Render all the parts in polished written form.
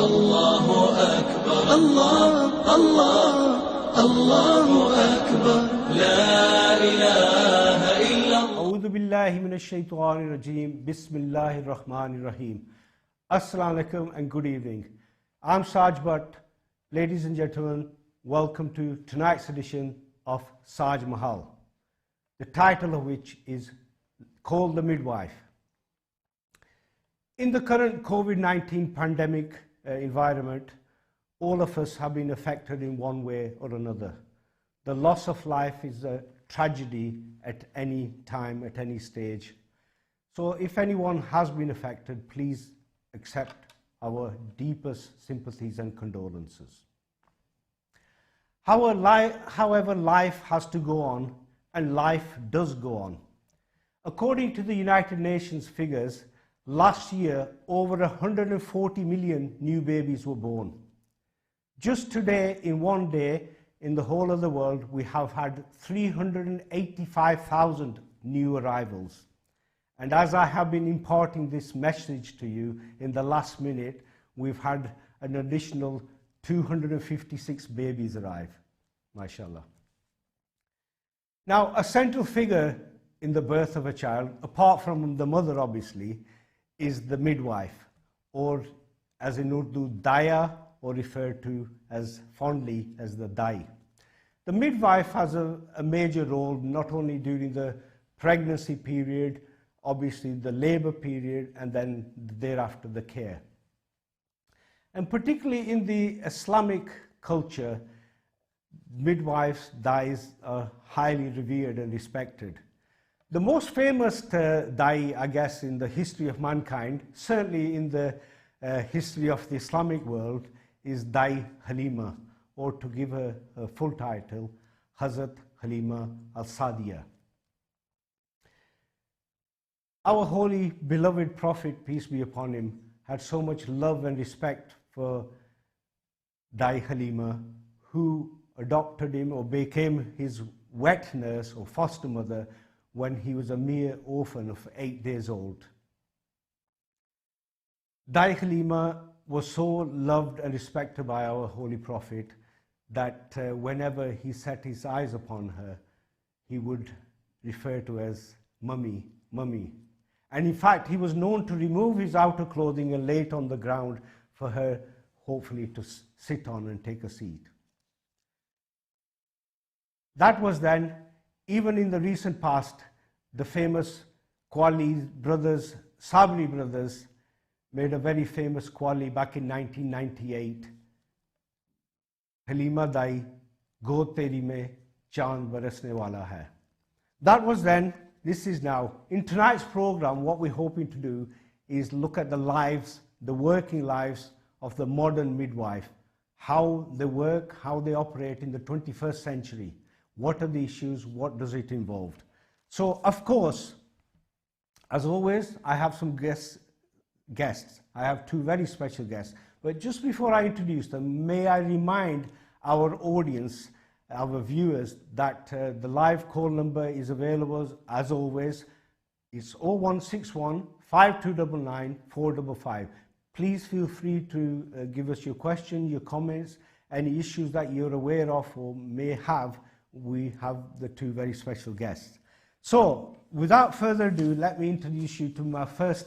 Allahu Akbar, Allah, Allahu Akbar, La ilaha illallah. A'udhu billahi minash shaitanir rajeem. Bismillahir Rahmanir Rahim. Assalamu alaikum and good evening. I'm SAJ Bhatt. Ladies and gentlemen, welcome to tonight's edition of SAJ Mahal, the title of which is called The Midwife. In the current COVID-19 pandemic environment, all of us have been affected in one way or another. The loss of life is a tragedy at any time, at any stage. So if anyone has been affected, please accept our deepest sympathies and condolences. However, life has to go on, and life does go on. According to the United Nations figures, last year, over 140 million new babies were born. Just today, in one day, in the whole of the world, we have had 385,000 new arrivals. And as I have been imparting this message to you in the last minute, we've had an additional 256 babies arrive, mashallah. Now, a central figure in the birth of a child, apart from the mother obviously, is the midwife, or as in Urdu, daya, or referred to as fondly as the dai. The midwife has a major role not only during the pregnancy period, obviously the labor period, and then thereafter the care. And particularly in the Islamic culture, midwives, dais are highly revered and respected. The most famous dai, I guess, in the history of mankind, certainly in the history of the Islamic world, is Dai Halima, or to give her a full title, Hazrat Halima al-Sadiya. Our holy beloved Prophet, peace be upon him, had so much love and respect for Dai Halima, who adopted him or became his wet nurse or foster mother when he was a mere orphan of 8 days old. Dai Halima was so loved and respected by our Holy Prophet that whenever he set his eyes upon her, he would refer to her as Mummy, Mummy. And in fact, he was known to remove his outer clothing and lay it on the ground for her hopefully to sit on and take a seat. That was then. Even in the recent past, the famous Qawwali brothers, Sabri brothers, made a very famous Qawwali back in 1998. Halima Dai, God Teri Mein Chand Barasne Wala Hai. That was then, this is now. In tonight's program, what we're hoping to do is look at the lives, the working lives of the modern midwife, how they work, how they operate in the 21st century. What are the issues? What does it involve? So, of course, as always, I have some guests. I have two very special guests. But just before I introduce them, may I remind our audience, our viewers, that the live call number is available as always. It's 0161 5299 455. Please feel free to give us your question, your comments, any issues that you're aware of or may have. We have the two very special guests. So, without further ado, let me introduce you to my first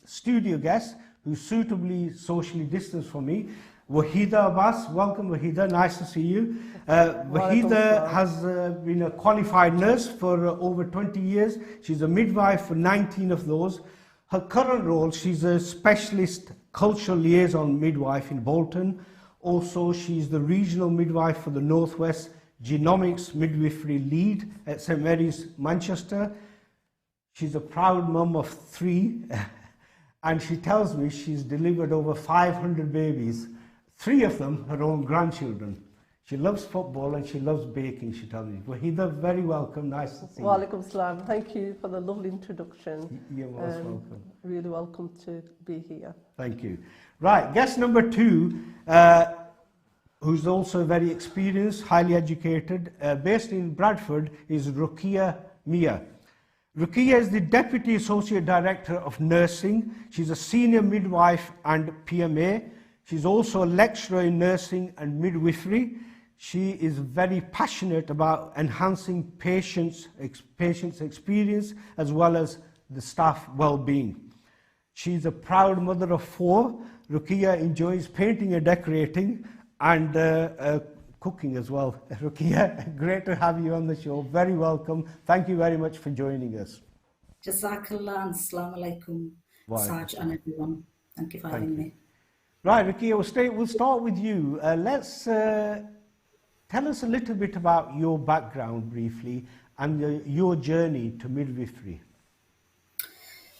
studio guest, who's suitably socially distanced from me, Wahida Abbas. Welcome, Wahida. Nice to see you. Wahida has been a qualified nurse for over 20 years. She's a midwife for 19 of those. Her current role, she's a specialist cultural liaison midwife in Bolton. Also, she's the regional midwife for the Northwest Genomics Midwifery lead at St Mary's, Manchester. She's a proud mum of 3, and she tells me she's delivered over 500 babies, 3 of them her own grandchildren. She loves football and she loves baking, she tells me. Wahida, very welcome, nice to see you. Wa alaikum salam. Thank you for the lovely introduction. You're most welcome. Really welcome to be here. Thank you. Right, guest number 2, who's also very experienced, highly educated, based in Bradford, is Ruqiyya Mia. Ruqiyya is the Deputy Associate Director of Nursing. She's a senior midwife and PMA. She's also a lecturer in nursing and midwifery. She is very passionate about enhancing patients' experience as well as the staff well-being. She's a proud mother of 4. Ruqiyya enjoys painting and decorating and cooking as well. Ruqiyya, great to have you on the show. Very welcome. Thank you very much for joining us. Jazakallah and Assalamu alaikum, Saj and everyone. Thank you for having me. Right, Ruqiyya, we'll start with you. Let's tell us a little bit about your background briefly and your journey to midwifery.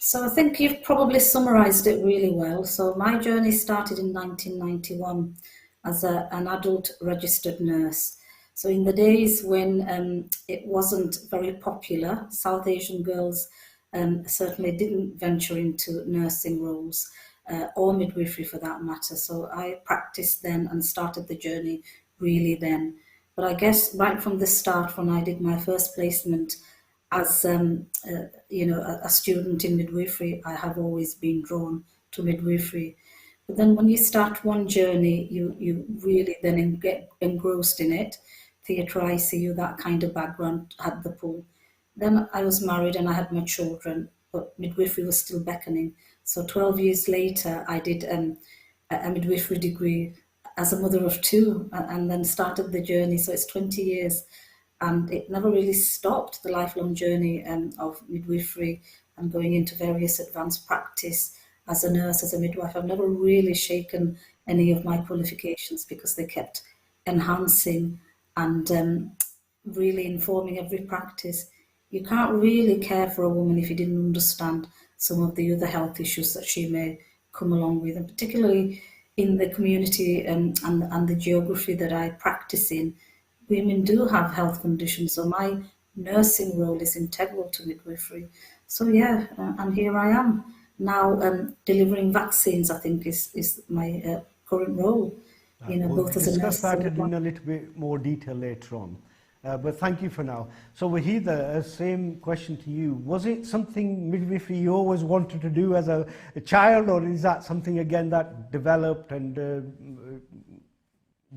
So I think you've probably summarised it really well. So my journey started in 1991 as an adult registered nurse. So in the days when it wasn't very popular, South Asian girls certainly didn't venture into nursing roles or midwifery for that matter. So I practiced then and started the journey really then. But I guess right from the start, when I did my first placement as a student in midwifery, I have always been drawn to midwifery. But then when you start one journey, you really then get engrossed in it. Theatre, ICU, that kind of background had the pull. Then I was married and I had my children, but midwifery was still beckoning. So 12 years later, I did a midwifery degree as a mother of 2 and then started the journey. So it's 20 years. And it never really stopped, the lifelong journey of midwifery and going into various advanced practice as a nurse, as a midwife. I've never really shaken any of my qualifications because they kept enhancing and really informing every practice. You can't really care for a woman if you didn't understand some of the other health issues that she may come along with, and particularly in the community and the geography that I practice in. Women do have health conditions, so my nursing role is integral to midwifery. So yeah, and here I am now delivering vaccines. I think is my current role. We'll both as a nurse. discuss that in a little bit more detail later on. But thank you for now. So Wahida, same question to you. Was it something midwifery you always wanted to do as a child, or is that something again that developed and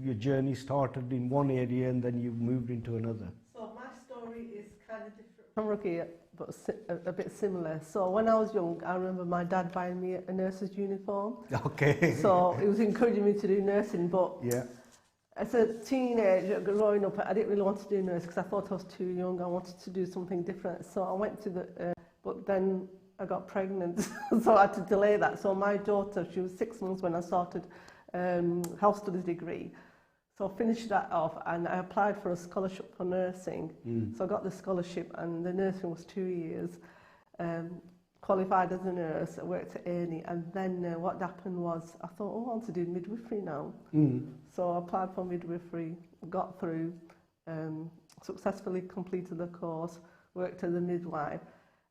your journey started in one area and then you moved into another? So my story is kind of different from Ruqiyya, but a bit similar. So when I was young, I remember my dad buying me a nurse's uniform. Okay. So he was encouraging me to do nursing, but yeah. As a teenager growing up, I didn't really want to do nursing because I thought I was too young. I wanted to do something different. So I went to but then I got pregnant, so I had to delay that. So my daughter, she was 6 months when I started health studies degree. So I finished that off and I applied for a scholarship for nursing. So I got the scholarship and the nursing was 2 years. Qualified as a nurse, I worked at A&E, and then what happened was I thought, I want to do midwifery now. So I applied for midwifery, got through, successfully completed the course, worked as a midwife,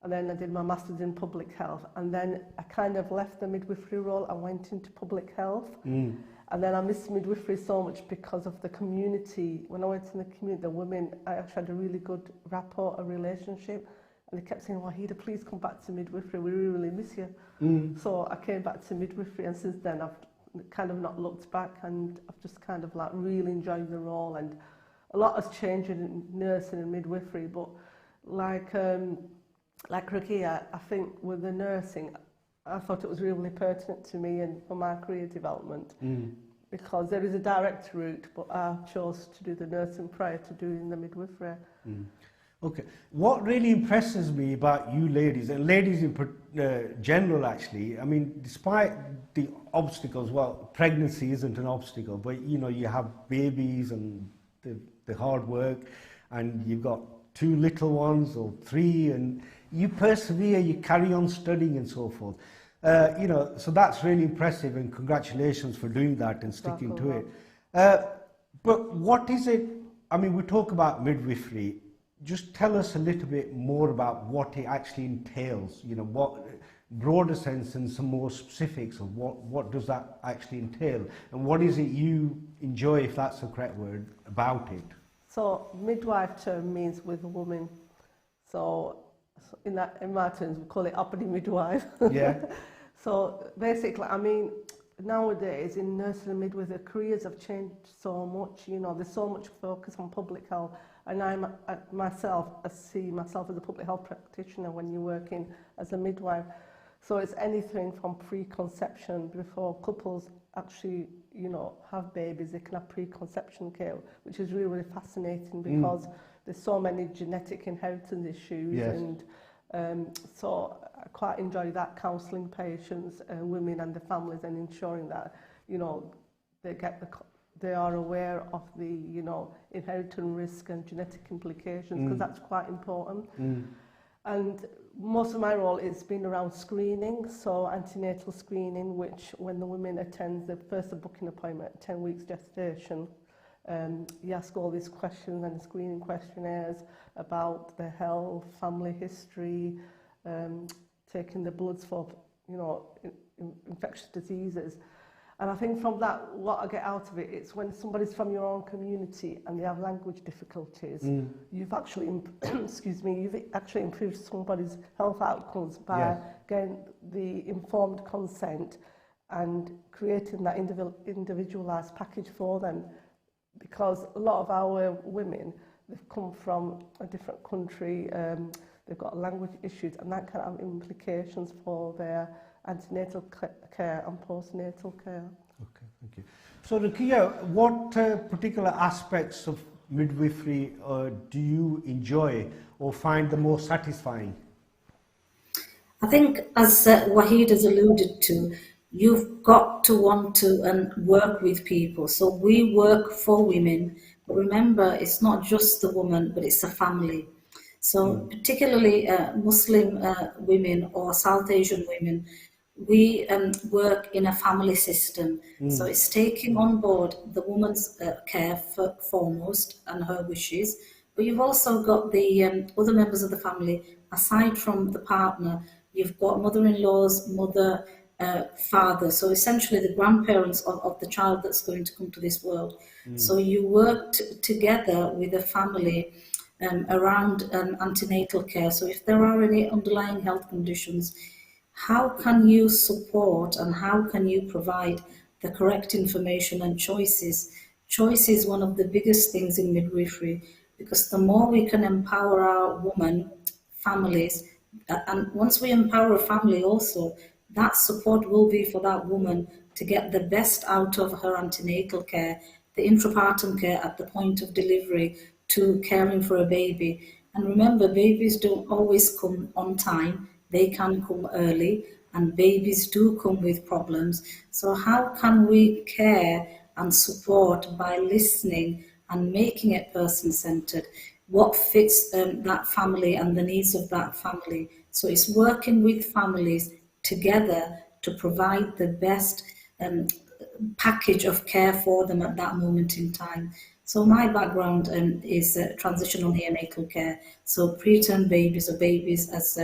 and then I did my master's in public health, and then I kind of left the midwifery role and went into public health. And then I missed midwifery so much because of the community. When I went in the community, the women, I actually had a really good rapport, a relationship. And they kept saying, Wahida, please come back to midwifery, we really miss you. So I came back to midwifery, and since then I've kind of not looked back, and I've just kind of like really enjoyed the role, and a lot has changed in nursing and midwifery, but like Ruqiyya, I think with the nursing, I thought it was really pertinent to me and for my career development, because there is a direct route, but I chose to do the nursing prior to doing the midwifery. Okay. What really impresses me about you ladies, and ladies in general actually, I mean, despite the obstacles, well, pregnancy isn't an obstacle, but you have babies and the hard work, and you've got 2 little ones or 3, and you persevere, you carry on studying and so forth. So that's really impressive, and congratulations for doing that and sticking to it. But what is it, I mean, we talk about midwifery. Just tell us a little bit more about what it actually entails, what broader sense and some more specifics of what does that actually entail, and what is it you enjoy, if that's the correct word, about it? So midwife term means with a woman. So in my terms, we call it uppity midwife. Yeah. So basically, I mean, nowadays in nursing and midwifery, careers have changed so much. You know, there's so much focus on public health, and I see myself as a public health practitioner when you're working as a midwife. So it's anything from preconception, before couples actually, you know, have babies, they can have preconception care, which is really, really fascinating because there's so many genetic inheritance issues. Yes. And so I quite enjoy that, counselling patients, women and the families, and ensuring that, you know, they are aware of the, you know, inheritance risk and genetic implications, because that's quite important. And most of my role has been around screening, so antenatal screening, which when the women attend the first booking appointment, 10 weeks gestation, you ask all these questions and screening questionnaires about their health, family history, taking the bloods for, you know, infectious diseases. And I think from that, what I get out of it, it's when somebody's from your own community and they have language difficulties, you've actually, you've actually improved somebody's health outcomes by getting the informed consent and creating that individualised package for them. Because a lot of our women, they've come from a different country, they've got language issues, and that can have implications for their antenatal care and postnatal care. Okay, thank you. So, Rukia, what particular aspects of midwifery do you enjoy or find the most satisfying? I think, as Wahid has alluded to, you've got to want to work with people. So we work for women, but remember, it's not just the woman, but it's a family. So particularly Muslim women or South Asian women, we work in a family system. So it's taking on board the woman's care foremost and her wishes, but you've also got the other members of the family, aside from the partner. You've got mother-in-laws, mother, father, so essentially the grandparents of the child that's going to come to this world. So you work together with a family around antenatal care. So if there are any underlying health conditions, how can you support and how can you provide the correct information and choices? Choice is one of the biggest things in midwifery, because the more we can empower our women, families, and once we empower a family also, that support will be for that woman to get the best out of her antenatal care, the intrapartum care at the point of delivery, to caring for a baby. And remember, babies don't always come on time. They can come early, and babies do come with problems. So how can we care and support by listening and making it person-centered? What fits that family and the needs of that family? So it's working with families together to provide the best package of care for them at that moment in time. So my background is transitional neonatal care. So preterm babies, or babies, as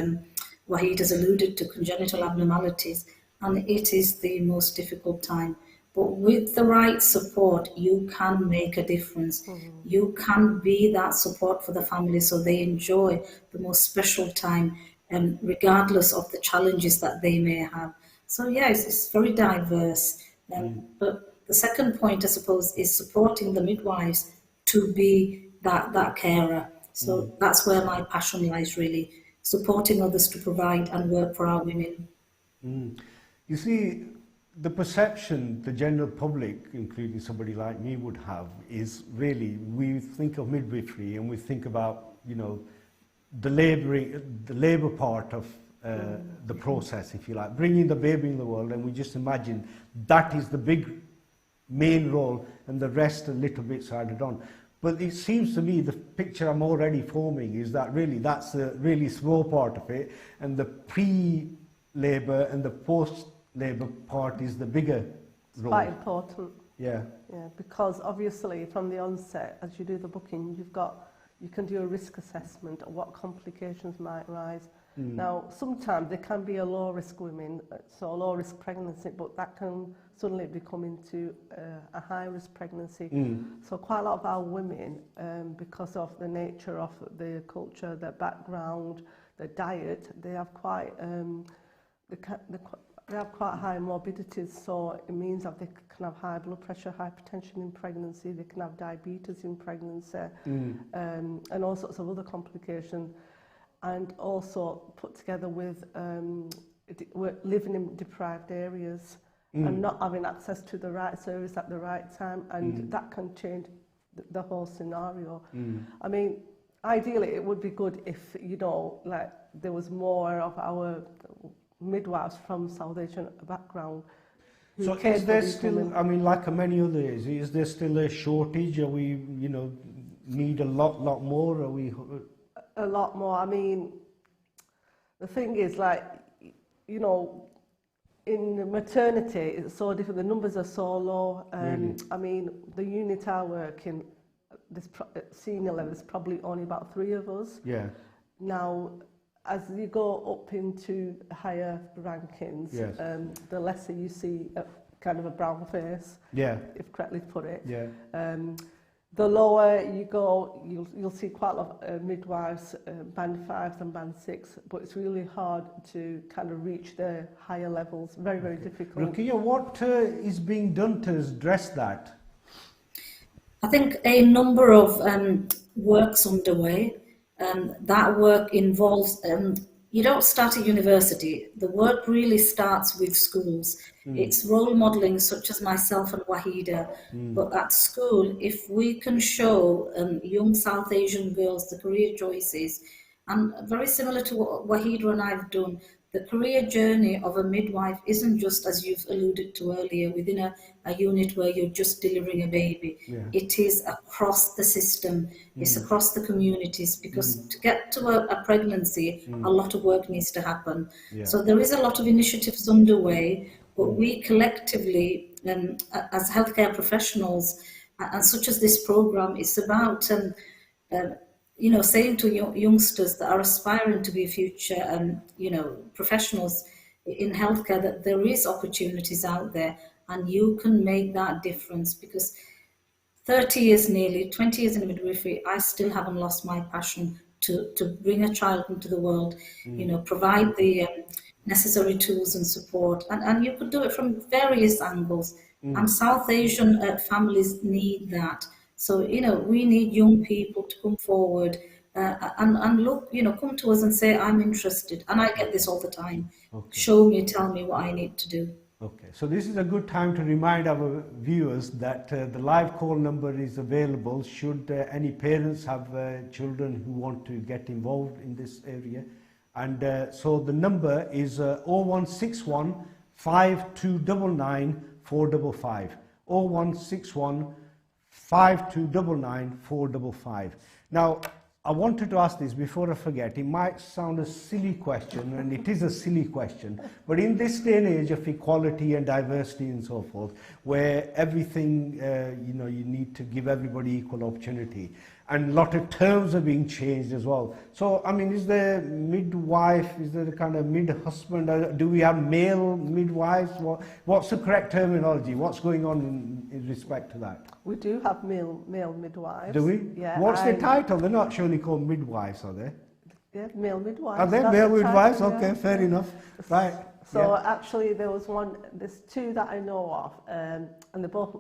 Wahid has alluded to, congenital abnormalities, and it is the most difficult time. But with the right support, you can make a difference. You can be that support for the family so they enjoy the most special time, regardless of the challenges that they may have. So yes, it's very diverse. But the second point, I suppose, is supporting the midwives to be that carer. So that's where my passion lies, really, supporting others to provide and work for our women. You see, the perception the general public, including somebody like me, would have is really, we think of midwifery and we think about, you know, the labour part of the process, if you like, bringing the baby in the world, and we just imagine that is the big main role and the rest a little bit sided on. But it seems to me the picture I'm already forming is that really that's the really small part of it, and the pre-labour and the post-labour part is the bigger role. Quite important. Yeah. Yeah, because obviously from the onset, as you do the booking, you can do a risk assessment of what complications might arise. Now, sometimes there can be a low-risk women, so low-risk pregnancy, but that can suddenly become into a high-risk pregnancy. So quite a lot of our women, because of the nature of the culture, their background, their diet, they have quite, they have quite high morbidities, so it means that they can have high blood pressure, hypertension in pregnancy, they can have diabetes in pregnancy, and all sorts of other complications. And also put together with living in deprived areas and not having access to the right service at the right time, and that can change the whole scenario. I mean, ideally it would be good if, you know, like there was more of our midwives from South Asian background. So is there still, I mean, like many others, is there still a shortage? Are we, you know, need a lot more? Are we? A lot more. I mean, the thing is, like, you know, in maternity, it's so different. The numbers are so low. Really? I mean, the unit I work in, this senior level, there's probably only about 3 of us. Yeah. Now, as you go up into higher rankings, Yes. the lesser you see kind of a brown face, Yeah. if correctly put it. Yeah. The lower you go, you'll see quite a lot of midwives, band 5s and band 6, but it's really hard to kind of reach the higher levels. Very, very difficult. Rukia, what is being done to address that? I think a number of works underway. That work involves, you don't start at university. The work really starts with schools. It's role modelling, such as myself and Wahida. But at school, if we can show young South Asian girls the career choices, and very similar to what Wahida and I have done, the career journey of a midwife isn't just, as you've alluded to earlier, within a unit where you're just delivering a baby. Yeah. It is across the system, it's across the communities, because to get to a pregnancy, a lot of work needs to happen. Yeah. So there is a lot of initiatives underway, but we collectively, as healthcare professionals, and such as this program, it's about you know, saying to youngsters that are aspiring to be future, you know, professionals in healthcare, that there is opportunities out there, and you can make that difference. Because 30 years, nearly 20 years in midwifery, I still haven't lost my passion to bring a child into the world, you know, provide the necessary tools and support, and you could do it from various angles. And South Asian families need that. So, you know, we need young people to come forward and look, you know, come to us and say, I'm interested. And I get this all the time. Okay. Show me, tell me what I need to do. Okay, so this is a good time to remind our viewers that the live call number is available should any parents have children who want to get involved in this area. And so the number is 0161 5299 455. 0161 5299 455. Now, I wanted to ask this before I forget. It might sound a silly question, and it is a silly question, but in this day and age of equality and diversity and so forth, where everything, you know, you need to give everybody equal opportunity, and a lot of terms are being changed as well. So, I mean, is there midwife, is there a kind of mid-husband, do we have male midwives? What's the correct terminology? What's going on in respect to that? We do have male midwives. Do we? Yeah. What's their title? They're not surely called midwives, are they? Yeah, male midwives. Are they That's male the midwives? title, Okay, yeah. fair enough. Right. So actually there's 2 that I know of, and they're both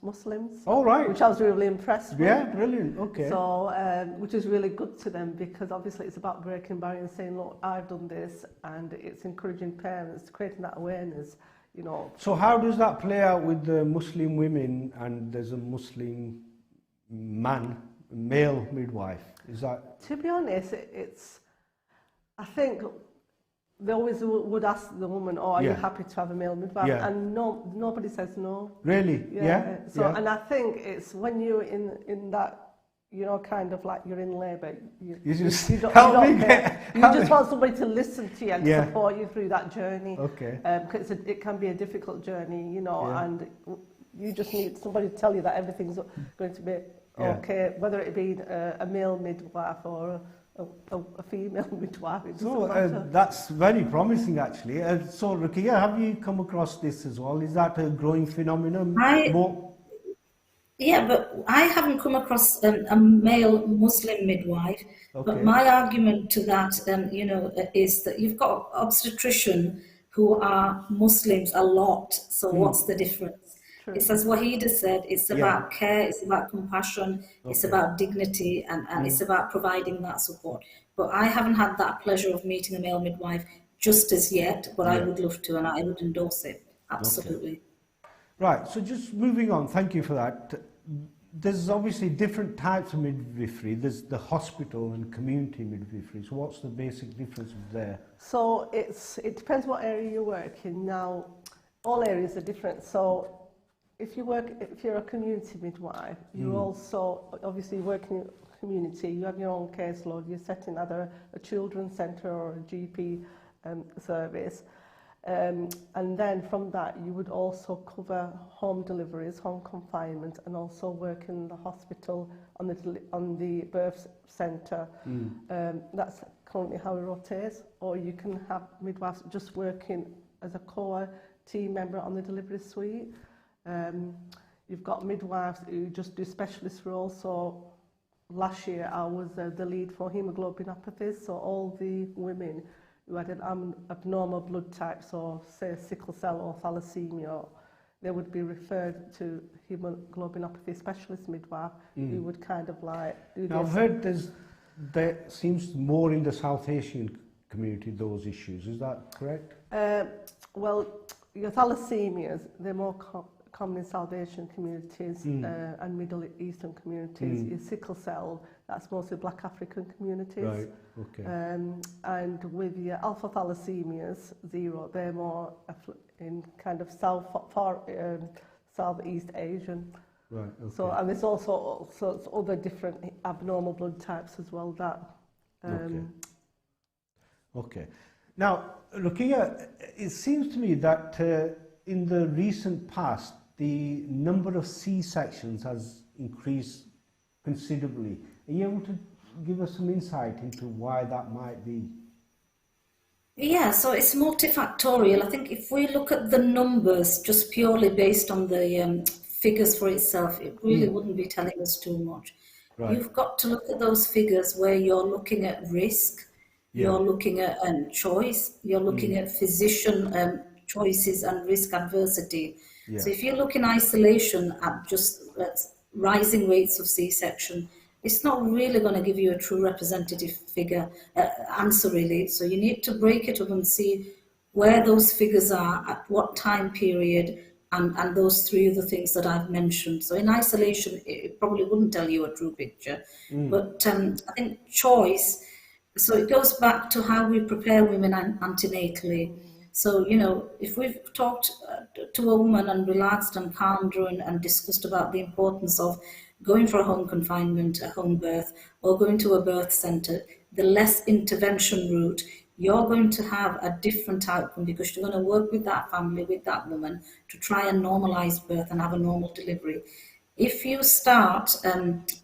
Muslims. Oh, right. Which I was really impressed with. Yeah, brilliant. Okay. So, which is really good to them, because obviously it's about breaking barriers and saying, look, I've done this, and it's encouraging parents, creating that awareness, you know. So how does that play out with the Muslim women, and there's a Muslim man, male midwife? Is that... To be honest, I think they always would ask the woman, oh, are you happy to have a male midwife? Yeah. And nobody says no. Really? Yeah. So, and I think it's when you're in that, you know, kind of like you're in labour, you just want somebody to listen to you and support you through that journey. Okay. Because it can be a difficult journey, you know, and you just need somebody to tell you that everything's going to be okay, whether it be a male midwife or a female midwife. So that's very promising, actually. So, Rukia, have you come across this as well? Is that a growing phenomenon? Yeah, but I haven't come across a male Muslim midwife. Okay. But my argument to that, you know, is that you've got obstetrician who are Muslims a lot. So what's the difference? True. It's as Wahida said, it's Yeah. about care, it's about compassion, it's Okay. about dignity, and it's about providing that support. But I haven't had that pleasure of meeting a male midwife just as yet, but I Yeah. would love to, and I would endorse it, absolutely. Right, so just moving on, thank you for that. There's obviously different types of midwifery. There's the hospital and community midwifery. So what's the basic difference there? So it depends what area you work in. Now, all areas are different. So if you're a community midwife, you also obviously work in a community. You have your own caseload. You're setting either a children's centre or a GP service. And then from that, you would also cover home deliveries, home confinement, and also work in the hospital on the birth centre. That's currently how it rotates. Or you can have midwives just working as a core team member on the delivery suite. You've got midwives who just do specialist roles. So last year, I was the lead for hemoglobinopathies. So all the women who had an abnormal blood type, so say sickle cell or thalassemia, they would be referred to hemoglobinopathy specialist midwife who would kind of like do Now, this. I've heard there seems more in the South Asian community, those issues. Is that correct? Well, your thalassemias, they're more common in South Asian communities and Middle Eastern communities. Your sickle cell, that's mostly Black African communities. Right, okay. And with your alpha thalassemias, zero, they're more in kind of Southeast Asian. Right, okay. So, and there's also other different abnormal blood types as well that. Okay. Now, looking at, it seems to me that in the recent past, the number of C-sections has increased considerably. Are you able to give us some insight into why that might be? Yeah, so it's multifactorial. I think if we look at the numbers just purely based on the figures for itself, it really wouldn't be telling us too much. Right. You've got to look at those figures where you're looking at risk, you're looking at choice, you're looking at physician choices and risk adversity. Yeah. So if you look in isolation at just rising rates of C-section, it's not really going to give you a true representative answer really. So you need to break it up and see where those figures are, at what time period, and those three other things that I've mentioned. So in isolation, it probably wouldn't tell you a true picture. But I think choice, so it goes back to how we prepare women antenatally. So, you know, if we've talked to a woman and relaxed and calmed her and discussed about the importance of going for a home confinement, a home birth, or going to a birth centre, the less intervention route, you're going to have a different outcome because you're going to work with that family, with that woman, to try and normalise birth and have a normal delivery. If you start,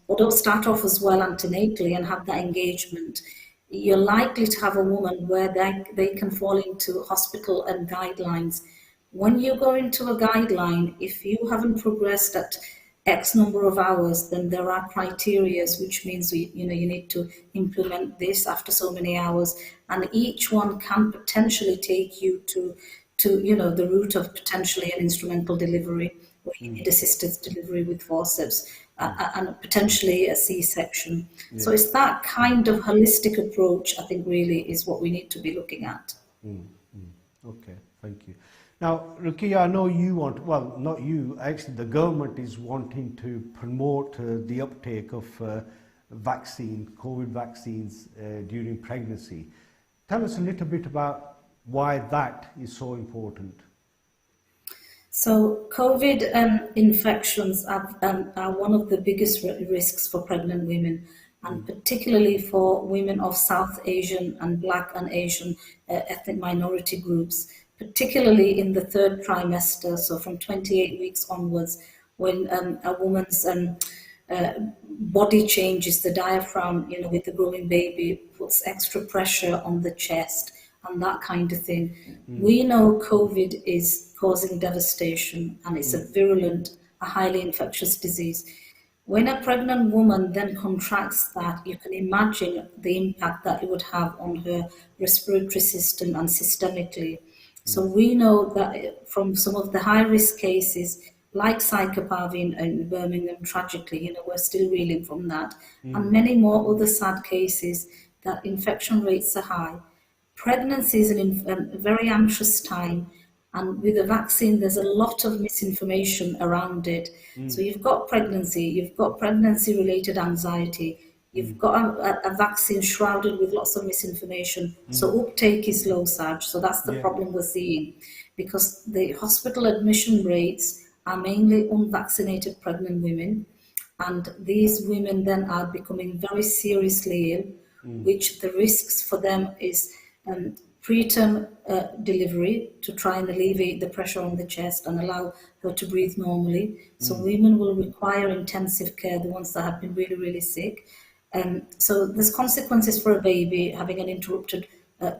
or don't start off as well antenatally and have that engagement, you're likely to have a woman where they can fall into hospital and guidelines. When you go into a guideline, if you haven't progressed at X number of hours, then there are criteria, which means you need to implement this after so many hours, and each one can potentially take you to the route of potentially an instrumental delivery, where you need assisted delivery with forceps, and potentially a C-section. Yeah. So it's that kind of holistic approach, I think, really is what we need to be looking at. Okay, thank you. Now, Rukia, I know you want, well, not you, actually the government is wanting to promote the uptake of COVID vaccines during pregnancy. Tell us a little bit about why that is so important. So COVID infections are one of the biggest risks for pregnant women, and particularly for women of South Asian and Black and Asian ethnic minority groups, particularly in the third trimester, so from 28 weeks onwards, when a woman's body changes, the diaphragm, with the growing baby, puts extra pressure on the chest and that kind of thing. We know COVID is causing devastation, and it's a virulent, a highly infectious disease. When a pregnant woman then contracts that, you can imagine the impact that it would have on her respiratory system and systemically. So we know that from some of the high-risk cases, like psychopathy in Birmingham, tragically, we're still reeling from that, and many more other sad cases, that infection rates are high. Pregnancy is a very anxious time, and with the vaccine, there's a lot of misinformation around it. So you've got pregnancy-related anxiety, you've got a vaccine shrouded with lots of misinformation. So uptake is low, Saj. So that's the problem we're seeing, because the hospital admission rates are mainly unvaccinated pregnant women, and these women then are becoming very seriously ill, which the risks for them is preterm delivery to try and alleviate the pressure on the chest and allow her to breathe normally. So women will require intensive care, the ones that have been really, really sick. So there's consequences for a baby having an interrupted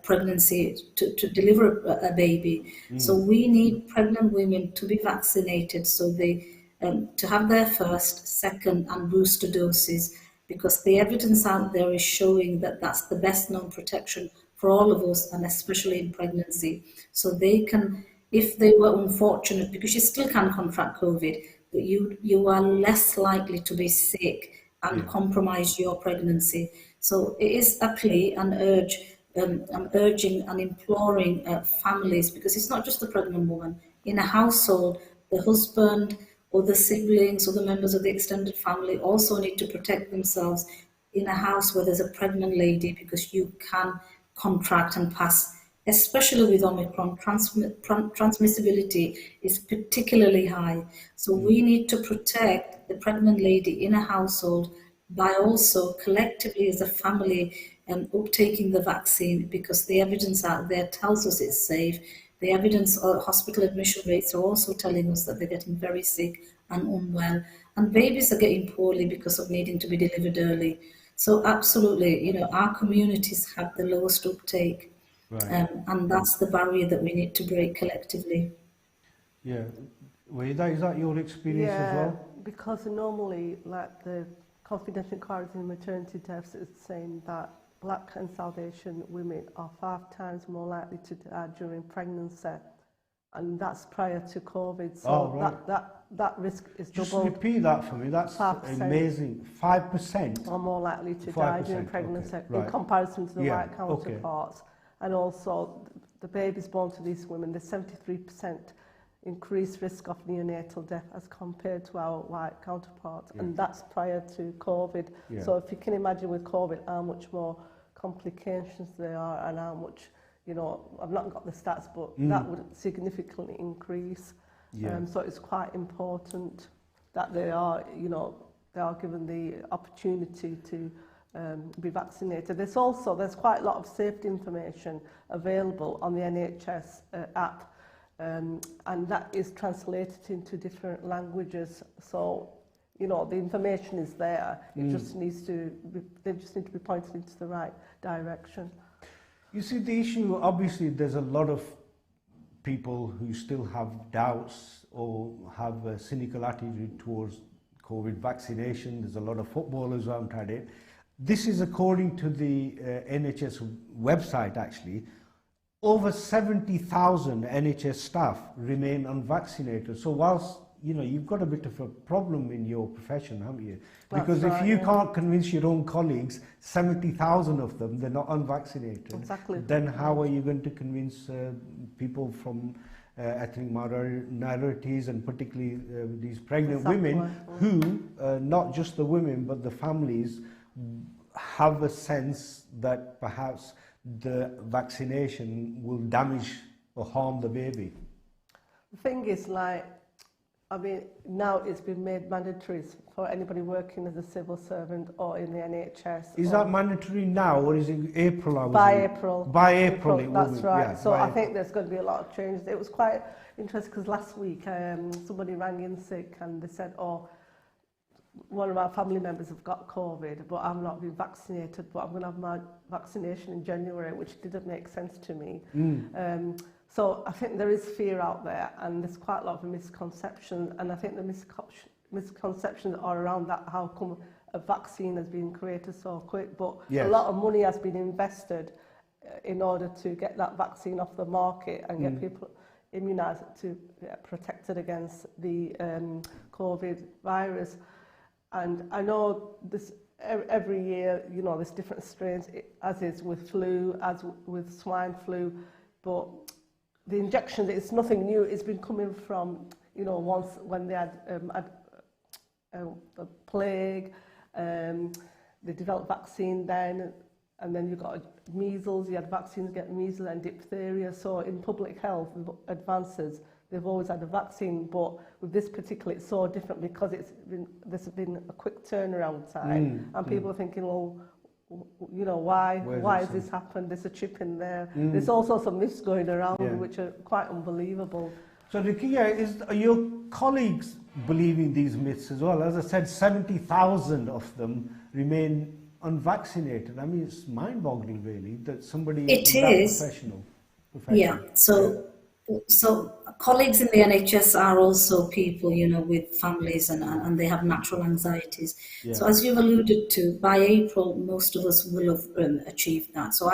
pregnancy to deliver a baby. So we need pregnant women to be vaccinated, so they to have their first, second and booster doses, because the evidence out there is showing that that's the best known protection for all of us, and especially in pregnancy. So they can, if they were unfortunate, because you still can contract COVID, but you are less likely to be sick and compromise your pregnancy. So it is a plea and urge. I'm urging and imploring families, because it's not just the pregnant woman. In a household, the husband or the siblings or the members of the extended family also need to protect themselves in a house where there's a pregnant lady, because you can contract and pass, especially with Omicron. Transmissibility is particularly high. So we need to protect the pregnant lady in a household by also collectively as a family uptaking the vaccine, because the evidence out there tells us it's safe. The evidence or hospital admission rates are also telling us that they're getting very sick and unwell, and babies are getting poorly because of needing to be delivered early. So absolutely, our communities have the lowest uptake, and that's the barrier that we need to break collectively. Yeah, Wahida, is that your experience as well? Because normally, like the confidential inquiries in maternity deaths is saying that Black and South Asian women are 5 times more likely to die during pregnancy, and that's prior to COVID. So that risk is doubled. Just repeat that for me. That's 5%. Amazing. 5% are more likely to die during pregnancy in comparison to the white counterparts. And also, the babies born to these women, there's 73% increased risk of neonatal death as compared to our white counterparts, and that's prior to COVID. So if you can imagine with COVID how much more complications there are, and how much, I've not got the stats, but that would significantly increase. So it's quite important that they are given the opportunity to be vaccinated. There's quite a lot of safety information available on the NHS app. And that is translated into different languages. So, the information is there. It just needs to they just need to be pointed into the right direction. You see, the issue, obviously, there's a lot of people who still have doubts or have a cynical attitude towards COVID vaccination. There's a lot of footballers who haven't had it. This is according to the NHS website, actually. Over 70,000 NHS staff remain unvaccinated. So whilst, you've got a bit of a problem in your profession, haven't you? Because if you can't convince your own colleagues, 70,000 of them, they're not unvaccinated, then how are you going to convince people from ethnic minorities, and particularly these pregnant women who, not just the women, but the families, have a sense that perhaps the vaccination will damage or harm the baby? The thing is, now it's been made mandatory for anybody working as a civil servant or in the NHS. Is that mandatory now, or is it April? By April. By April, it will be. That's right. Yeah, so I think there's going to be a lot of changes. It was quite interesting because last week somebody rang in sick and they said, one of our family members have got COVID, but I've not been vaccinated, but I'm going to have my vaccination in January, which didn't make sense to me. So I think there is fear out there, and there's quite a lot of misconceptions, and I think the misconceptions are around that, how come a vaccine has been created so quick, but a lot of money has been invested in order to get that vaccine off the market and get people immunised to protected against the COVID virus. And I know this every year, you know, there's different strains, as is with flu, as with swine flu, but the injections, it's nothing new. It's been coming from, you know, once when they had the plague, they developed vaccine then, and then you got measles, you had vaccines against measles and diphtheria. So in public health advances, they've always had a vaccine, but with this particular, it's so different because there's been a quick turnaround time, and people are thinking, well, you know, why has this happened? There's a chip in there. There's also some myths going around which are quite unbelievable. So Ruqayyah, are your colleagues believing these myths as well? As I said, 70,000 of them remain unvaccinated. I mean, it's mind-boggling, really, that somebody is that professional. Yeah. So colleagues in the NHS are also people, you know, with families and they have natural anxieties. Yeah. So as you've alluded to, by April, most of us will have achieved that. So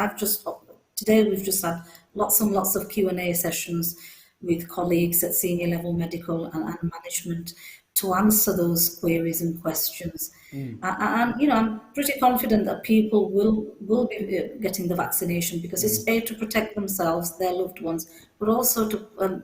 today we've just had lots and lots of Q&A sessions with colleagues at senior level medical and management to answer those queries and questions. And you know, I'm pretty confident that people will be getting the vaccination because it's A, to protect themselves, their loved ones, but also to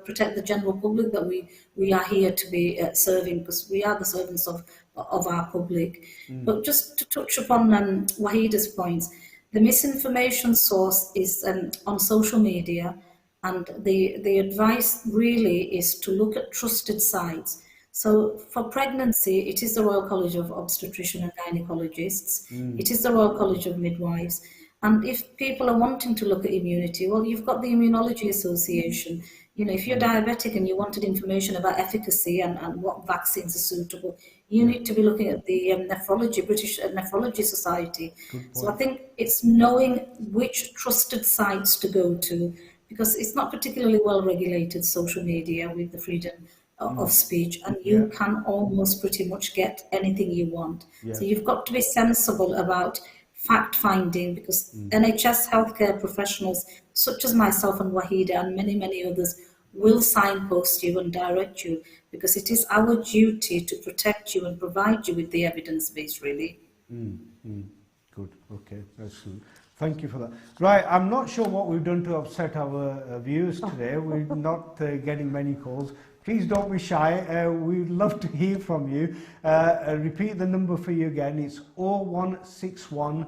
protect the general public that we are here to be serving, because we are the servants of our public. But just to touch upon Wahida's points, the misinformation source is on social media, and the advice really is to look at trusted sites. So for pregnancy, it is the Royal College of Obstetricians and Gynecologists, it is the Royal College of Midwives, and if people are wanting to look at immunity, well, you've got the Immunology Association. You know, if you're diabetic and you wanted information about efficacy and what vaccines are suitable, you need to be looking at the nephrology, British Nephrology Society. So I think it's knowing which trusted sites to go to, because it's not particularly well regulated, social media, with the freedom of speech, and you can almost pretty much get anything you want. So you've got to be sensible about fact finding, because NHS healthcare professionals such as myself and Wahida and many others will signpost you and direct you, because it is our duty to protect you and provide you with the evidence base, really. Good, okay, that's good. Thank you for that. Right, I'm not sure what we've done to upset our viewers today. We're not getting many calls. Please don't be shy. We'd love to hear from you. Repeat the number for you again. It's 0161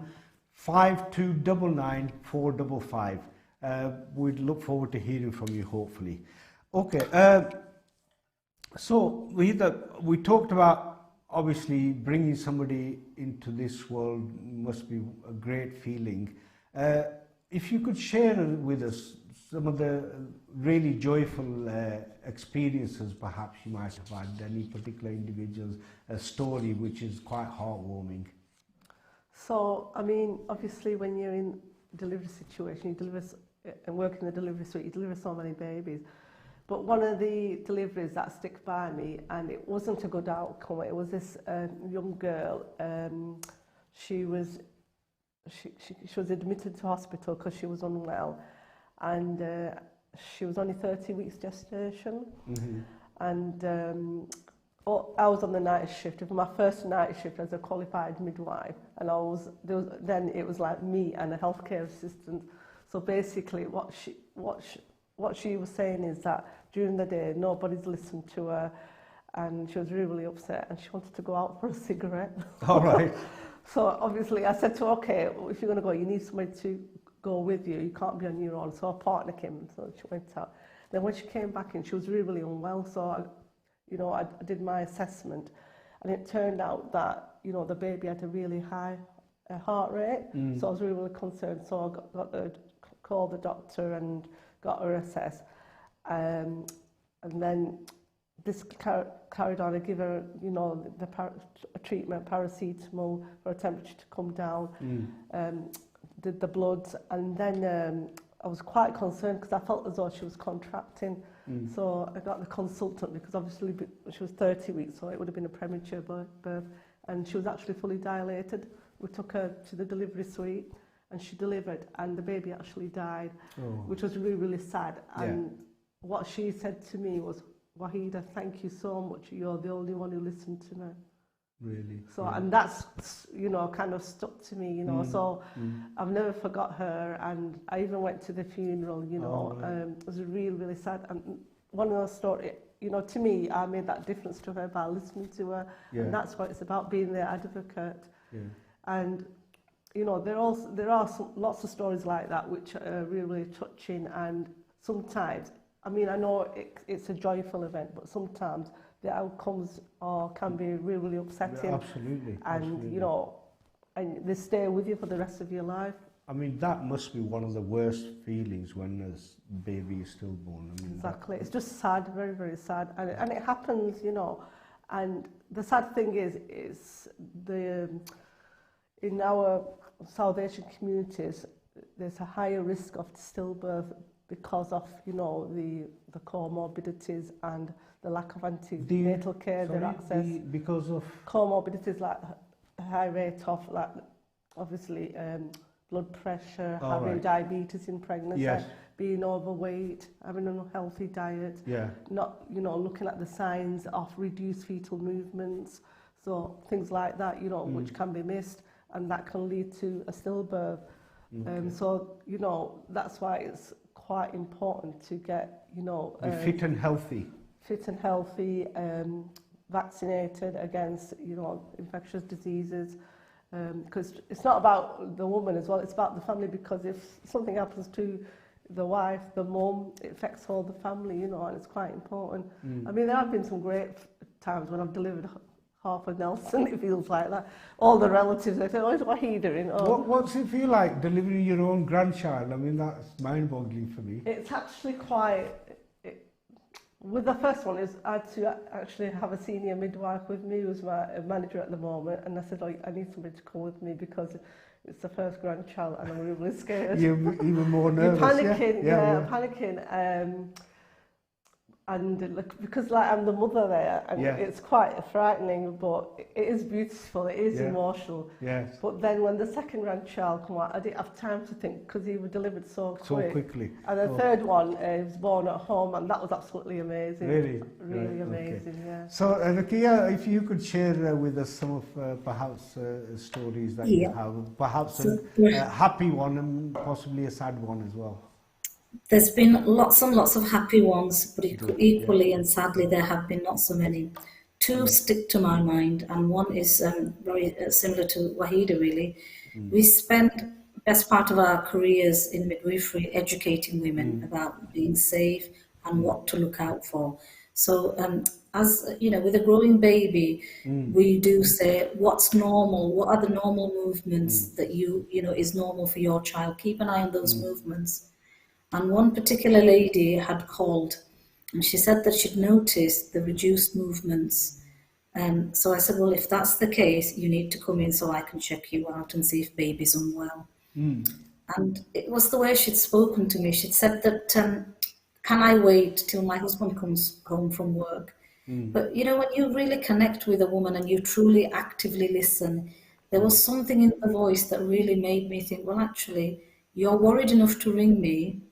5299 455. We'd look forward to hearing from you, hopefully. Okay, so we talked about, obviously, bringing somebody into this world must be a great feeling. If you could share with us some of the really joyful experiences perhaps you might have had, any particular individual's story which is quite heartwarming. So, I mean, obviously when you're in a delivery situation, you deliver and work in the delivery suite, you deliver so many babies. But one of the deliveries that stick by me, and it wasn't a good outcome, it was this young girl. She was admitted to hospital because she was unwell, and she was only 30 weeks gestation. And I was on the night shift. It was my first night shift as a qualified midwife, and then it was like me and a healthcare assistant. So basically what she was saying is that during the day nobody's listened to her, and she was really upset, and she wanted to go out for a cigarette. All right. So obviously I said to her, okay, if you're going to go, you need somebody to go with you. You can't be on your own. So her partner came, so she went out. Then when she came back in, she was really unwell. So I did my assessment, and it turned out that, you know, the baby had a really high heart rate. So I was really concerned. So I called the doctor and got her assessed. And then this carried on. I give her, you know, a treatment, paracetamol, for her temperature to come down. Did the bloods, and then I was quite concerned because I felt as though she was contracting. So I got the consultant, because obviously she was 30 weeks, so it would have been a premature birth, and she was actually fully dilated. We took her to the delivery suite, and she delivered, and the baby actually died, Oh. which was really, really sad. And what she said to me was, Wahida, thank you so much. You're the only one who listened to me. Really? So, and that's, you know, kind of stuck to me, you know. So I've never forgot her, and I even went to the funeral, you know. It was really, really sad. And one of those stories, you know, to me, I made that difference to her by listening to her. Yeah. And that's what it's about, being their advocate. Yeah. And, you know, there are lots of stories like that which are really, really touching. And sometimes, I mean, I know it's a joyful event, but sometimes the outcomes can be really, really upsetting. Yeah, absolutely. And, absolutely. you know, and they stay with you for the rest of your life. I mean, that must be one of the worst feelings when a baby is stillborn. I mean, Exactly. It's just sad, very, very sad. And it happens, you know. And the sad thing is in our South Asian communities, there's a higher risk of stillbirth because of, you know, the comorbidities and the lack of antenatal care, their access. Because of comorbidities like a high rate of, like, obviously, blood pressure, having diabetes in pregnancy, being overweight, having an unhealthy diet, not, you know, looking at the signs of reduced fetal movements, so things like that, you know, which can be missed, and that can lead to a stillbirth. So, you know, that's why it's quite important to get, you know, be fit and healthy. Fit and healthy, vaccinated against, you know, infectious diseases. Because it's not about the woman as well, it's about the family, because if something happens to the wife, the mum, it affects all the family, you know, and it's quite important. I mean, there have been some great times when I've delivered half a Nelson, it feels like that. All the relatives, they say, oh, what are you doing? Oh. What's it feel like delivering your own grandchild? I mean, that's mind-boggling for me. It's actually quite... With the first one, I had to actually have a senior midwife with me, who's my manager at the moment, and I said, oh, I need somebody to come with me because it's the first grandchild and I'm really scared. You're even more nervous. You're panicking, panicking. And because like I'm the mother there, and it's quite frightening, but it is beautiful, it is emotional. Yes. But then when the second grandchild came out, I didn't have time to think because he was delivered so quickly. And the third one was born at home, and that was absolutely amazing. Really? Really amazing, yeah. So, Nakia, if you could share with us some of perhaps stories that you have, perhaps a happy one and possibly a sad one as well. There's been lots and lots of happy ones, but equally and sadly there have been not so many. Two stick to my mind, and one is very similar to Wahida, really. We spent the best part of our careers in midwifery educating women about being safe and what to look out for. So as you know, with a growing baby, we do say what's normal, what are the normal movements that you know is normal for your child. Keep an eye on those movements. And one particular lady had called, and she said that she'd noticed the reduced movements. So I said, well, if that's the case, you need to come in so I can check you out and see if baby's unwell. And it was the way she'd spoken to me. She'd said that, can I wait till my husband comes home from work? But, you know, when you really connect with a woman and you truly actively listen, there was something in the voice that really made me think, well, actually, you're worried enough to ring me,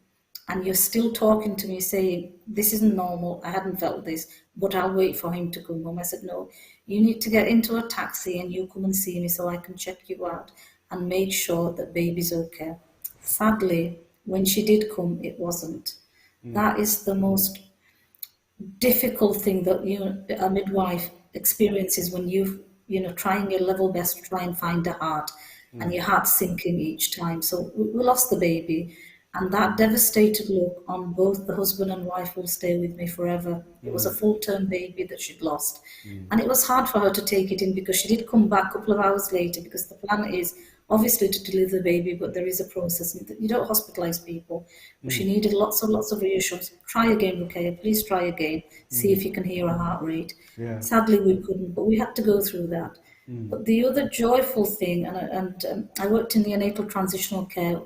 and you're still talking to me saying, this isn't normal, I hadn't felt this, but I'll wait for him to come home. I said, no, you need to get into a taxi and you come and see me so I can check you out and make sure that baby's okay. Sadly, when she did come, it wasn't. That is the most difficult thing that a midwife experiences when you trying your level best to try and find the heart, and your heart's sinking each time. So we lost the baby. And that devastated look on both the husband and wife will stay with me forever. It was a full-term baby that she'd lost. And it was hard for her to take it in because she did come back a couple of hours later, because the plan is obviously to deliver the baby, but there is a process. You don't hospitalize people. But she needed lots of reassurance. Try again, Ruqayya, please try again. See if you can hear her heart rate. Sadly, we couldn't, but we had to go through that. But the other joyful thing, and I worked in neonatal transitional care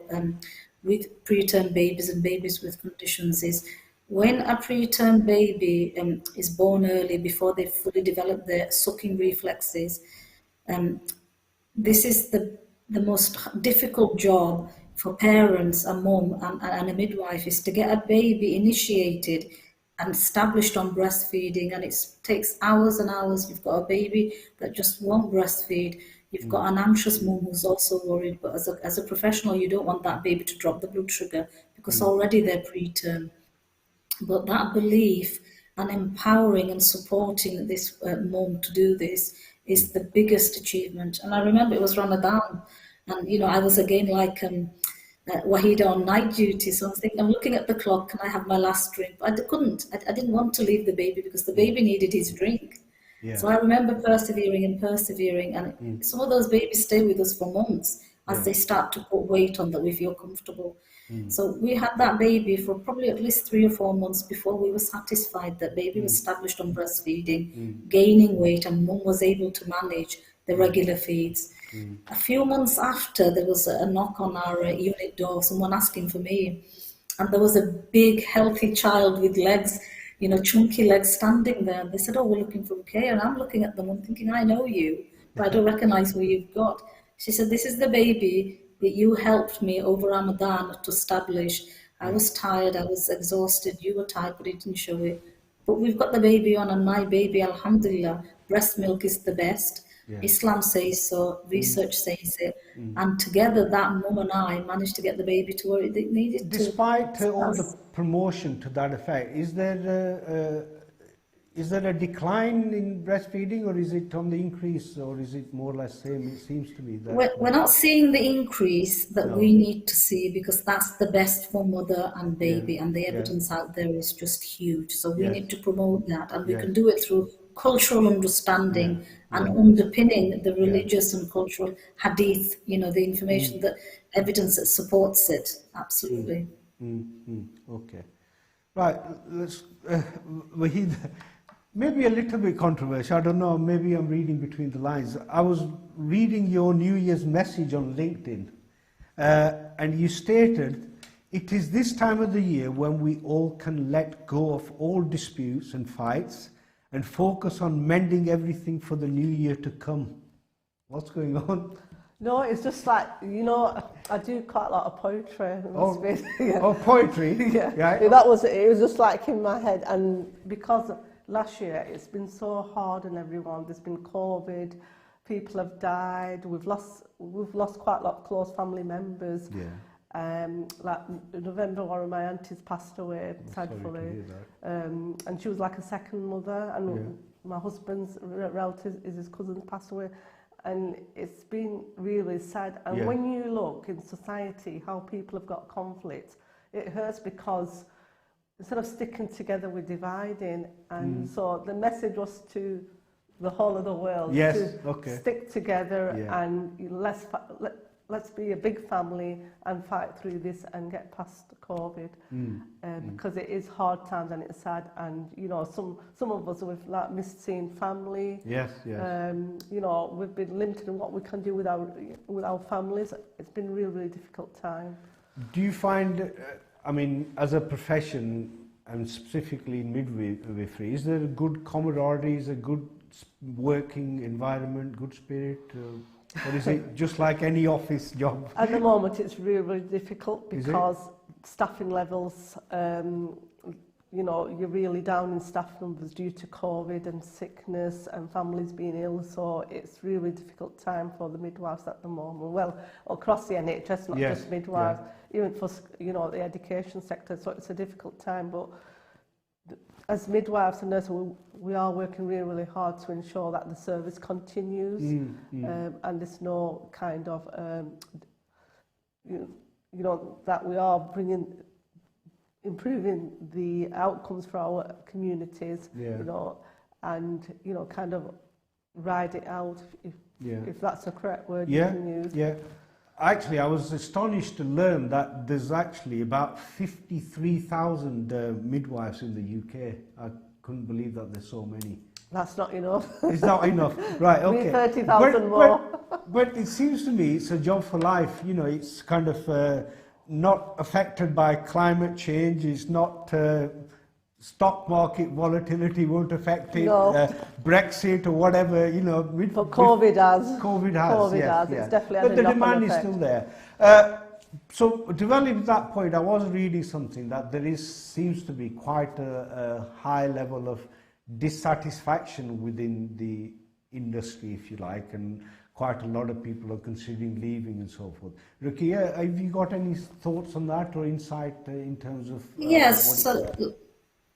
with preterm babies and babies with conditions, is when a preterm baby is born early before they fully develop their sucking reflexes, this is the the most difficult job for parents, a mum and a midwife, is to get a baby initiated and established on breastfeeding, and it takes hours and hours. You've got a baby that just won't breastfeed. You've got an anxious mum who's also worried, but as a professional, you don't want that baby to drop the blood sugar because already they're preterm. But that belief and empowering and supporting this mum to do this is the biggest achievement. And I remember it was Ramadan, and I was again like Wahida on night duty. So I'm looking at the clock, can I have my last drink? But I couldn't. I didn't want to leave the baby because the baby needed his drink. Yeah. So I remember persevering and persevering, and some of those babies stay with us for months as they start to put weight on that we feel comfortable. So we had that baby for probably at least 3 or 4 months before we were satisfied that baby was established on breastfeeding, gaining weight, and mum was able to manage the regular feeds. A few months after, there was a knock on our unit door, someone asking for me, and there was a big healthy child with legs, chunky legs standing there. And they said, "Oh, we're looking for Kay." And I'm looking at them, I'm thinking, I know you, but I don't recognize who you've got. She said, "This is the baby that you helped me over Ramadan to establish. I was tired, I was exhausted, you were tired, but it didn't show it. But we've got the baby on, and my baby, alhamdulillah, breast milk is the best. Islam says so, research says it. And together, that mum and I managed to get the baby to where it needed to." Despite all the promotion to that effect, is there a decline in breastfeeding, or is it on the increase, or is it more or less same? It seems to me that we're not seeing the increase that we need to see, because that's the best for mother and baby, and the evidence out there is just huge. So we need to promote that, and we can do it through cultural understanding and underpinning the religious and cultural hadith, the information, the evidence that supports it. Absolutely. Okay. Right, let's, Wahid, maybe a little bit controversial, I don't know, maybe I'm reading between the lines. I was reading your New Year's message on LinkedIn, and you stated, "It is this time of the year when we all can let go of all disputes and fights and focus on mending everything for the new year to come." What's going on? No, it's just like, I do quite a lot of poetry. Poetry? Yeah. It was just like in my head. And because last year it's been so hard on everyone, there's been COVID, people have died, we've lost quite a lot of close family members. Like in November, one of my aunties passed away, sadly. And she was like a second mother, and my husband's relative is his cousin passed away. And it's been really sad. And when you look in society how people have got conflict, it hurts, because instead of sticking together, we're dividing. And so the message was to the whole of the world to stick together and let's be a big family and fight through this and get past COVID, because it is hard times and it's sad, and some of us have like missed seeing family. We've been limited in what we can do with our families. It's been a really difficult time. Do you find, as a profession, and specifically in midwifery, is there a good camaraderie, is a good working environment, good spirit? Or is it just like any office job? At the moment, it's really difficult because staffing levels, you're really down in staff numbers due to COVID and sickness and families being ill. So it's really difficult time for the midwives at the moment. Well, across the NHS, not just midwives, even for the education sector. So it's a difficult time. But as midwives and nurses, we are working really hard to ensure that the service continues, and there's no kind of, that we are improving the outcomes for our communities, and kind of ride it out, if that's the correct word you can use. Actually, I was astonished to learn that there's actually about 53,000 midwives in the UK. I couldn't believe that there's so many. That's not enough. It's not enough, right? Okay. 30,000 more. But it seems to me it's a job for life. It's kind of not affected by climate change. It's not stock market volatility won't affect it, No. Brexit or whatever, you know. But COVID has. COVID has, COVID yes, has. yeah. It's definitely But had a the demand knock-on is effect. still there. So developing that point, I was reading something that there seems to be quite a high level of dissatisfaction within the industry, if you like, and quite a lot of people are considering leaving and so forth. Rukia, have you got any thoughts on that or insight in terms of Yes,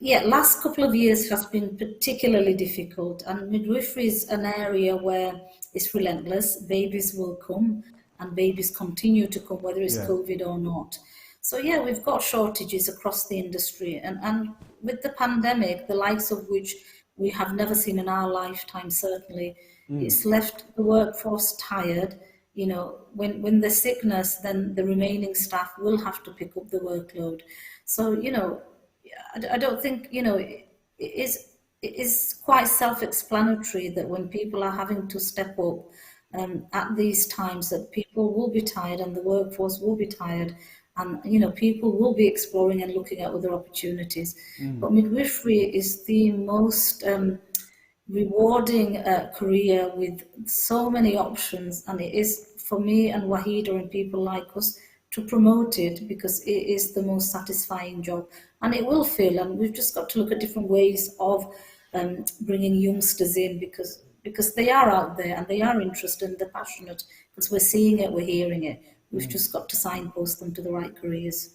yeah, last couple of years has been particularly difficult, and midwifery is an area where it's relentless. Babies will come, and babies continue to come, whether it's COVID or not. So yeah, we've got shortages across the industry, and with the pandemic, the likes of which we have never seen in our lifetime, certainly, it's left the workforce tired. You know, when there's sickness, then the remaining staff will have to pick up the workload. So, you know, I don't think, you know, it is quite self-explanatory that when people are having to step up at these times, that people will be tired and the workforce will be tired, and, you know, people will be exploring and looking at other opportunities. But midwifery is the most rewarding career with so many options, and it is for me and Wahida and people like us to promote it, because it is the most satisfying job, and it will fill, and we've just got to look at different ways of bringing youngsters in, because they are out there and they are interested and they're passionate, because we're seeing it, we're hearing it. We've just got to signpost them to the right careers.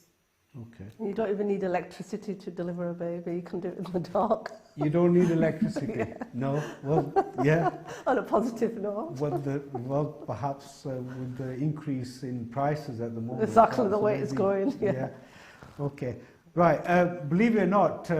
Okay. You don't even need electricity to deliver a baby. You can do it in the dark. You don't need electricity? No? Well, yeah. On a positive note. Well, perhaps with the increase in prices at the moment. Exactly the way it's going, yeah. Okay. Right. Believe it or not,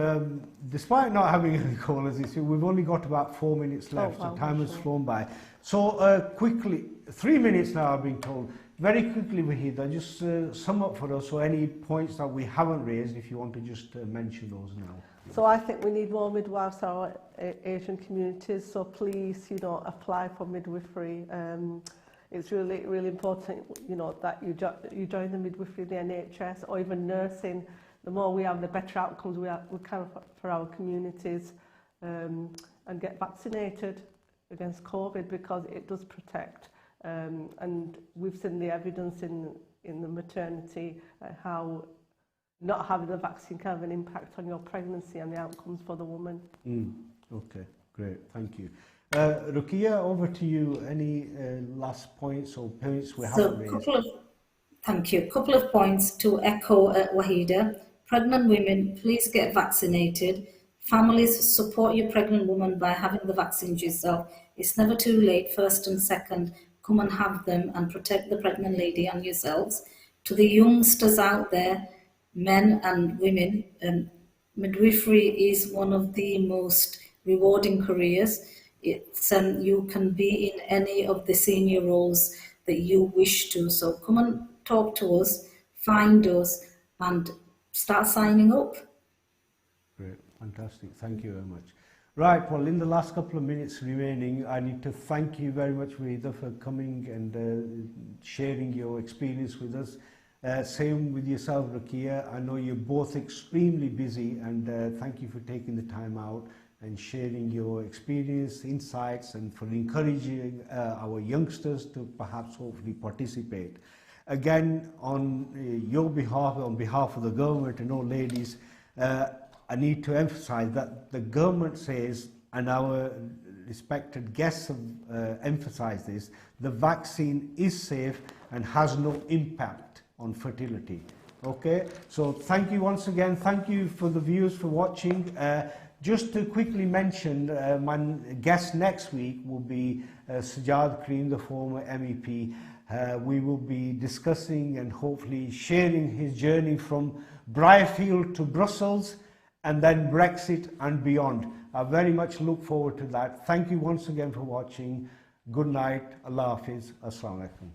despite not having any callers this year, we've only got about 4 minutes left. Wow, so time has flown by. So quickly, 3 minutes now I've been told. Very quickly, Wahida, just sum up for us, or any points that we haven't raised, if you want to just mention those now. So I think we need more midwives in our Asian communities. So please, you know, apply for midwifery. It's really, really important, you know, that you join the midwifery, the NHS, or even nursing. The more we have, the better outcomes we can for our communities, and get vaccinated against COVID, because it does protect. And we've seen the evidence in the maternity, how not having the vaccine can have an impact on your pregnancy and the outcomes for the woman. Okay, great, thank you. Rukia, over to you. Any last points or points we haven't raised? Thank you. A couple of points to echo Wahida. Pregnant women, please get vaccinated. Families, support your pregnant woman by having the vaccines yourself. It's never too late, first and second. Come and have them and protect the pregnant lady and yourselves. To the youngsters out there, men and women, midwifery is one of the most rewarding careers. It's you can be in any of the senior roles that you wish to. So come and talk to us, find us, and start signing up. Great, fantastic. Thank you very much. Right, well, in the last couple of minutes remaining, I need to thank you very much, Wahida, for coming and sharing your experience with us. Same with yourself, Rukia. I know you're both extremely busy, and thank you for taking the time out and sharing your experience, insights, and for encouraging our youngsters to perhaps hopefully participate. Again, on your behalf, on behalf of the government and all ladies, I need to emphasize that the government says, and our respected guests have emphasized this, the vaccine is safe and has no impact on fertility. Okay, so thank you once again. Thank you for the viewers for watching. Just to quickly mention, my guest next week will be Sajad Karim, the former MEP. We will be discussing and hopefully sharing his journey from Briarfield to Brussels, and then Brexit and beyond. I very much look forward to that. Thank you once again for watching. Good night. Allah Hafiz. Assalamu alaikum.